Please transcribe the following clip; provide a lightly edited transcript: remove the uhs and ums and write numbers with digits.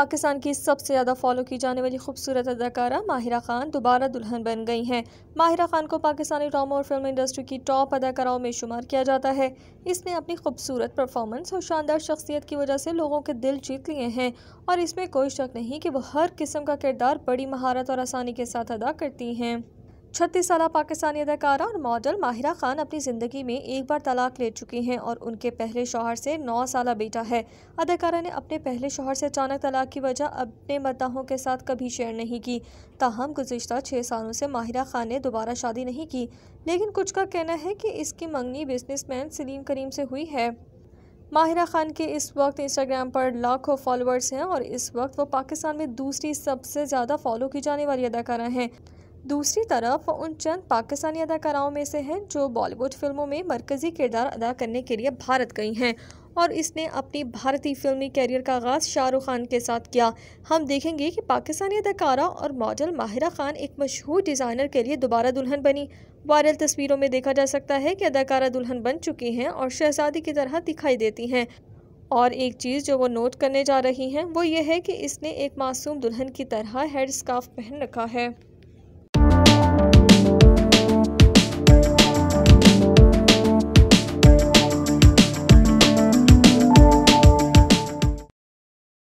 पाकिस्तान की सबसे ज़्यादा फॉलो की जाने वाली खूबसूरत अदाकारा माहिरा खान दोबारा दुल्हन बन गई हैं। माहिरा खान को पाकिस्तानी ड्रामा और फिल्म इंडस्ट्री की टॉप अदाकाराओं में शुमार किया जाता है। इसने अपनी खूबसूरत परफॉर्मेंस और शानदार शख्सियत की वजह से लोगों के दिल जीत लिए हैं और इसमें कोई शक नहीं कि वो हर किस्म का किरदार बड़ी महारत और आसानी के साथ अदा करती हैं। 36 साल पाकिस्तानी अदाकारा और मॉडल माहिरा खान अपनी ज़िंदगी में एक बार तलाक ले चुकी हैं और उनके पहले शौहर से 9 साल बेटा है। अदाकारा ने अपने पहले शौहर से अचानक तलाक की वजह अपने मद्दाहों के साथ कभी शेयर नहीं की। ताहम गुज़िश्ता 6 सालों से माहिरा खान ने दोबारा शादी नहीं की, लेकिन कुछ का कहना है कि इसकी मंगनी बिजनेसमैन सलीम करीम से हुई है। माहिरा खान के इस वक्त इंस्टाग्राम पर लाखों फॉलोअर्स हैं और इस वक्त वो पाकिस्तान में दूसरी सबसे ज़्यादा फॉलो की जाने वाली अदाकारा हैं। दूसरी तरफ उन चंद पाकिस्तानी अदाकाराओं में से हैं जो बॉलीवुड फिल्मों में मरकज़ी किरदार अदा करने के लिए भारत गई हैं और इसने अपनी भारतीय फिल्मी कैरियर का आगाज़ शाहरुख खान के साथ किया। हम देखेंगे कि पाकिस्तानी अदाकारा और मॉडल माहिरा खान एक मशहूर डिज़ाइनर के लिए दोबारा दुल्हन बनी। वायरल तस्वीरों में देखा जा सकता है कि अदाकारा दुल्हन बन चुकी हैं और शहजादी की तरह दिखाई देती हैं। और एक चीज़ जो वो नोट करने जा रही हैं वो ये है कि इसने एक मासूम दुल्हन की तरह हेड स्कार्फ पहन रखा है।